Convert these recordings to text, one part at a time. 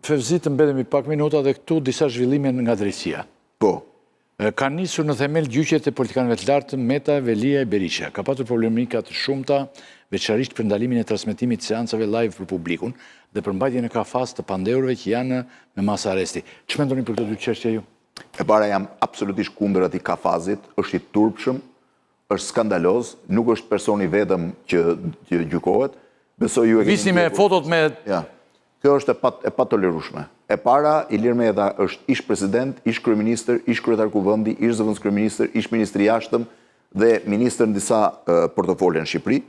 Fevzi, të mbetemi pak minuta dhe këtu disa zhvillime nga drejtësia. Po. Ka nisur në themel gjyqjet e politikanëve të lartë Meta, Velia e Berisha. Ka patur polemika të shumta, veçarisht për ndalimin e transmetimit të seancave live për publikun dhe për mbajtjen e kafas të pandeurve që janë me masa arresti. Ç'më mendoni për këto dy çështje ju? E para jam absolutisht kundër atij kafazit, është i turpshëm, është skandaloz, nuk është personi vetëm që gjykohet. Besoj ju e keni. Visni me fotot me. Ja. Kjo është e patolerueshme. E para, Ilir Meta është ish president, ish kryeministër, ish kryetar kuvendi, ish zëvendës kryeministër, ish ministri i jashtëm dhe ministër në disa portofolë në Shqipëri.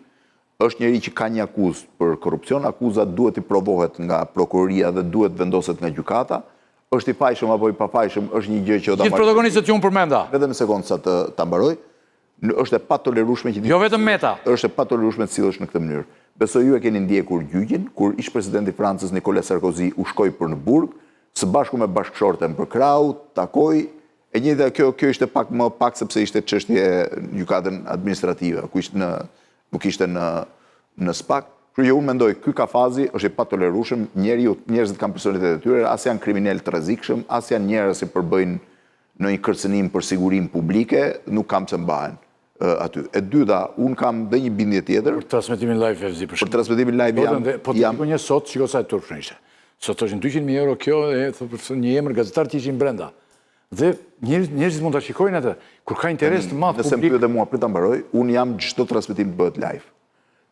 Është njëri që ka një akuzë për korrupsion, akuzat duhet i provohet nga prokuroria dhe duhet vendoset nga gjykata. Është i fajshëm apo i pafajshëm, është një gjë që do ta Gjithë protagonistët ju unë përmenda. Vetëm një sekondë sa ta mbaroj. Është e patolerueshme që jo vetëm Meta. Është e patolerueshme të sillesh në këtë mënyrë. Besoj ju e keni ndjekur gjyqin, kur ish presidenti i Francës Nicolas Sarkozy u shkoi për në burg, së bashku me bashkëshorten për krau, takoi, e njëjta kjo ishte pak më pak sepse ishte çështje gjykatën administrative, ku ishte nuk ishte në SPAK. Kështu që unë mendoj ky kafazi është i patolerueshëm, njerëzit kanë personalitet e tyre, as janë kriminal të rrezikshëm, as janë njerëz që përbëjnë në një kërcënim për sigurinë publike, nuk kam pse mbahen aty. E dyta, unë kam dhe një bindje tjetër. Për transmetimin live FZ për Për transmetimin live jam. Po të diku një sot, shiko sa e turpshme ishte. Sot është 200.000 euro kjo e një emër gazetar që ishin brenda. Dhe njerëzit mund ta shikojnë atë. Kur ka interes të madh publik. Nëse më pyet mua për ta mbaroj, unë jam çdo transmetim të bëhet live.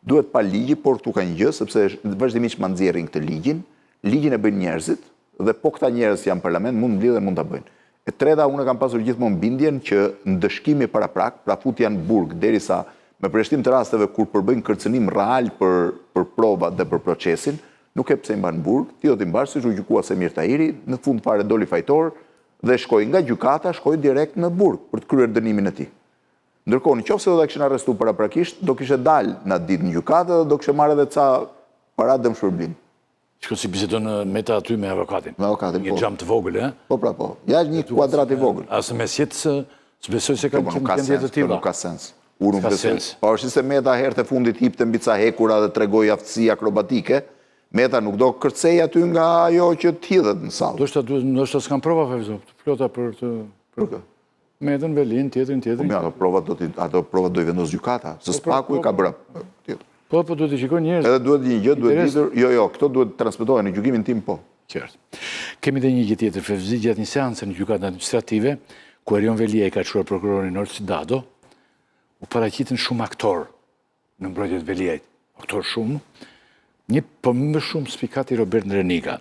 Duhet pa ligji, por këtu ka një gjë sepse vazhdimisht ma nxjerrin këtë ligjin. Ligjin e bëjnë njerëzit dhe po këta njerëz janë në parlament mund mblidhen mund ta bëjnë. E treta, unë kam pasur gjithmonë bindjen që ndëshkimi paraprak, pra futja në burg, derisa me përjashtim të rasteve kur përbëjnë kërcënim real për provat dhe për procesin, nuk e pse i mban në burg, ti do t'i mbash siç u gjykua Semir Tahiri, në fund fare doli fajtor dhe shkoi nga gjykata, shkoi direkt në burg për të kryer dënimin e tij. Ndërkohë, nëse do ta kishin arrestuar paraprakisht, do kishte dalë në atë ditë në gjykatë dhe do kishte marrë edhe ca para dëm shpërblim. Shko si bisedon Meta aty me avokatin. Me avokatin, një xham të vogël, e? Po, pra, po. Ja një kuadrat i vogël. Asë mes jetë së besoj se ka nuk ka sens, nuk ka sens. Unë ka sens. Po është se Meta herë të fundit hipte mbi ca hekura dhe tregoi aftësi akrobatike. Meta nuk do kërcej aty nga ajo që të hidhet në sallë. Ndoshta s'kan prova Fevzo, flota për të Metën, Velin, tjetrin. Ato provat do i vendos gjykata, se SPAK-u i ka bërë tjetër. Po duhet të shikojnë njerëz. Edhe duhet një gjë, duhet ditur, jo, këto duhet transmetohen në gjykimin tim, po. Qartë. Kemi dhe një gjë tjetër, Fevzi, gjatë një seance në gjykatën administrative, ku Erion Velia i ka çuar prokurorin Orsi Dado, u paraqitën shumë aktor në mbrojtje të Veliajt. Aktor shumë. Një më shumë spikati Robert Ndrenika.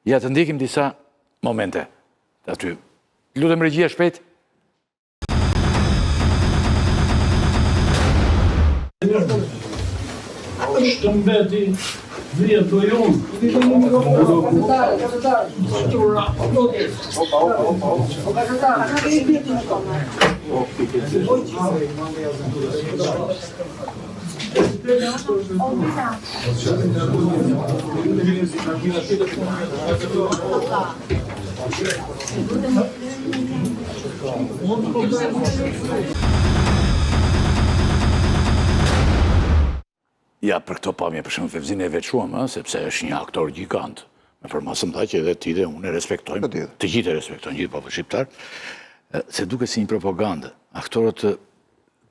Ja të ndjekim disa momente aty. Lutem regjia shpejt. Është mbeti vjetë o jonë. Ja, për këto pamje, për shumë Fevzin e veçuam, sepse është një aktor gjigant. Me përmasëm tha që edhe ti dhe unë e respektojmë, të gjithë e respektojnë, gjithë populli shqiptar, se duke si një propagandë. Aktorët,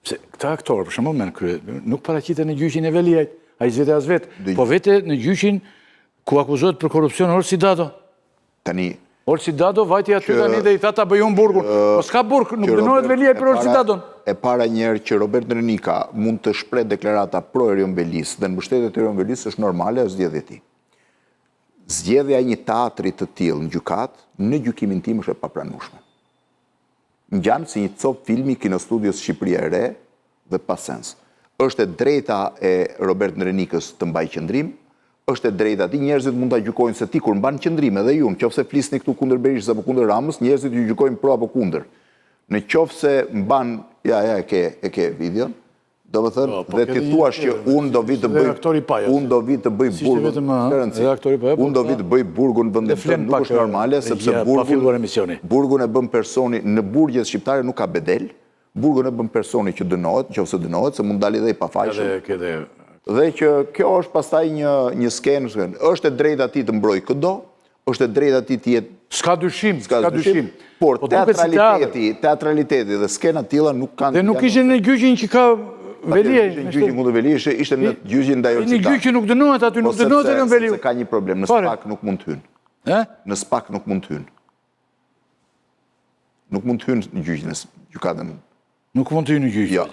këta aktorë, për shumë nuk paraqiten në gjyqin e Veliajt, a i zvete as vetë, po vete në gjyqin ku akuzohet për korupcion Orsi Dado. Tani, Orsi Dado vajti aty tani dhe i tha ta bëjun burgun. Po s'ka burg, nuk dënohet Veliaj për Orsi Dadon. E para njerë që Robert Ndrenika mund të shpret deklarata pro Erion Velis dhe në mbështetjet e Erion Velis është normale është zgjedhja e tij. Zgjedhja e një teatri të tillë në gjykat, në gjykimin tim është e papranueshme. Ngjan si një cop filmi Kinostudios Shqipëria e Re dhe pa sens. Është e drejta e Robert Ndrenikës të mbajë qëndrim, është e drejta ti, njerëzit mund ta gjykojnë se ti kur mban qëndrim edhe ju, nëse flisni këtu kundër Berishës apo kundër Ramës, njerëzit ju gjykojnë pro apo kundër. Në qoftë se mban, e ke videon, do të thënë, dhe ti thuash që unë do vi të bëj burgun në vendin tënd, nuk është normale, sepse burgun e bën personi në burgjet shqiptare nuk ka bedel, burgun e bën personi që dënohet, nëse dënohet, se mund dalë edhe i pafajshëm. Dhe që kjo është pastaj një skenë, është e drejta ti të mbroj këdo, është e drejta ti të jetë S'ka dyshim, s'ka dyshim. Por duket si teatër. teatraliteti dhe skenat tilla nuk kanë... Dhe nuk ishin në gjyqin që ka Velia. Në gjyqin ku të Velia, ishte në gjyqin ndaj Në gjyq që nuk dënohet aty, nuk dënohet edhe në Veliu. Ka një problem, në SPAK nuk mund të hynë. Në SPAK nuk mund të hynë. Nuk mund të hynë në gjyqin e gjykatën. Nuk mund të hynë në gjyq. Ja.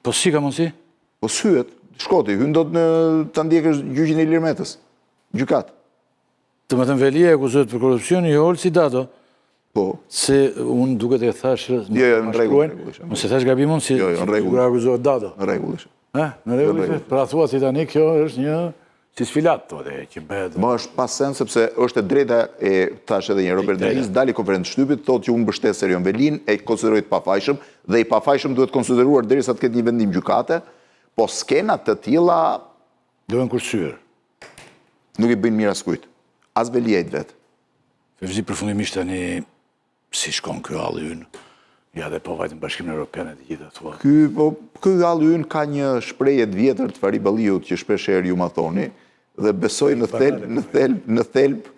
Po si ka mundsi? Po syhet, shkoti, hynë do të ta ndjekësh gjyqin e Ilir Metës. Gjykat. Të më thënë Velia e akuzohet për korrupsion, jo Olsi Dato. Po. Se unë duket e thash... Jo, në rregull. Nëse thash gabimon, si në rregull. akuzohet Dato. Në rregull. Në rregull. Pra thua si tani kjo është një si sfilat, që bëhet. Më është pas sen, sepse është e drejta e thash edhe një Robert Denis, dali konferencë shtypit, thotë që unë mbështes Erion Velin, e konsideroj të pafajshëm, dhe i pafajshëm duhet konsideruar derisa të ketë një vendim gjykate, po skenat të tilla Duhen kursyer. nuk i bëjnë mirë askujt. As Veliajt vetë. Fevzi përfundimisht tani si shkon ky halli ynë. Ja dhe po vajtën Bashkimin Evropian e të gjitha thua. Ky halli ynë ka një shprehje të vjetër të Fari Balliut që shpeshherë ju ma thoni, dhe besoj në thelb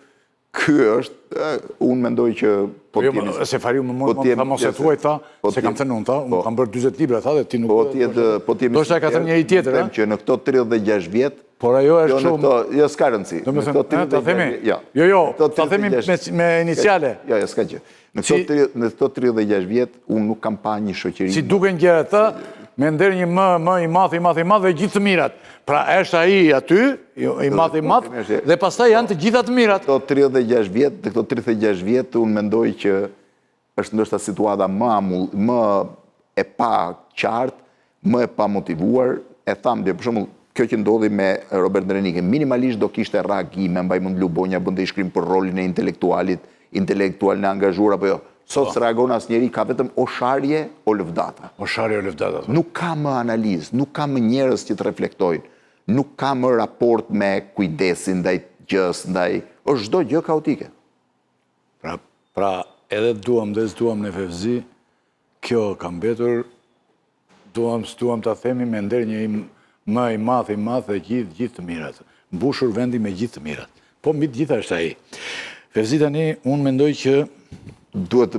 ky është, unë mendoj që po t'jeni... Se Fariu më mos e thuaj tha, se kam thënë unë tha, unë kam bërë 40 libra tha dhe ti nuk... Po t'jemi... Do shta ka thënë njëri tjetër, ha? Që në këto 36 vjet... Por ajo është shumë... Jo, s'ka rëndësi. Ta themi? Jo, ta themi me iniciale. Jo, s'ka gjë. Në këto 36 vjet, unë nuk kam pa një shoqëri... Si duken gjërat ta, me nder një më i madh dhe gjithë të mirat. Pra është ai aty, i madh, dhe pastaj janë të gjitha të mirat. Këto 36 vjet, dhe këto 36 vjet, unë mendoj që është ndoshta situata më e pa qartë, më e pa motivuar. E tham dhe për shembull, kjo që ndodhi me Robert Drenikën, minimalisht do kishte reagime, mbaj mund Lubonja bënte i shkrim për rolin e intelektual në angazhuar apo jo. Sot s'reagon asnjëri, ka vetëm osharje o lëvdata. Osharje o lëvdata. Nuk ka më analizë, nuk ka më njerëz që të reflektojnë, nuk ka më raport me kujdesin ndaj gjës, është çdo gjë kaotike. Pra edhe duam dhe s'duam në Fevzi, kjo ka mbetur, duam ta themi me nder një më i madh dhe gjithë të mirat. Mbushur vendi me gjithë të mirat. Po mbi të gjitha është ai. Fevzi tani, unë mendoj që duhet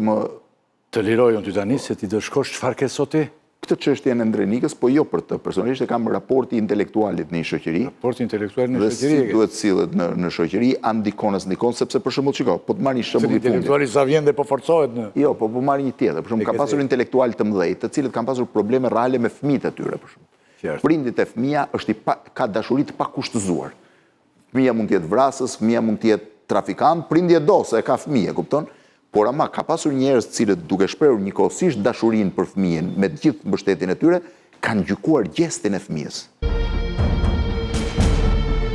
të liroj unë ty tani, se ti do shkosh çfarë ke sot ti? Këtë çështje në Drenikës, po jo për të. Personalisht e kam raporti intelektualit në një shoqëri. Raporti intelektualit në shoqëri. Dhe si duhet sillet në shoqëri, ndikon, sepse për shembull shiko, po të marr një shembull i fundit. Intelektuali sa vjen dhe po forcohet në... Jo, po marr një tjetër. Për shembull, ka pasur intelektual të mëdhenj, të cilët kanë pasur probleme reale me fëmijët e tyre, për shembull. Prindit e fëmia ka dashuri të pakushtëzuar. Fëmia mund të jetë vrasës, fëmia mund të jetë trafikant, prindi e do se ka fëmijë, kupton? Por ama ka pasur njerëz të cilët duke shprehur njëkohësisht dashurinë për fëmijën me të gjithë mbështetjen e tyre, kanë gjykuar gjestin e fëmijës.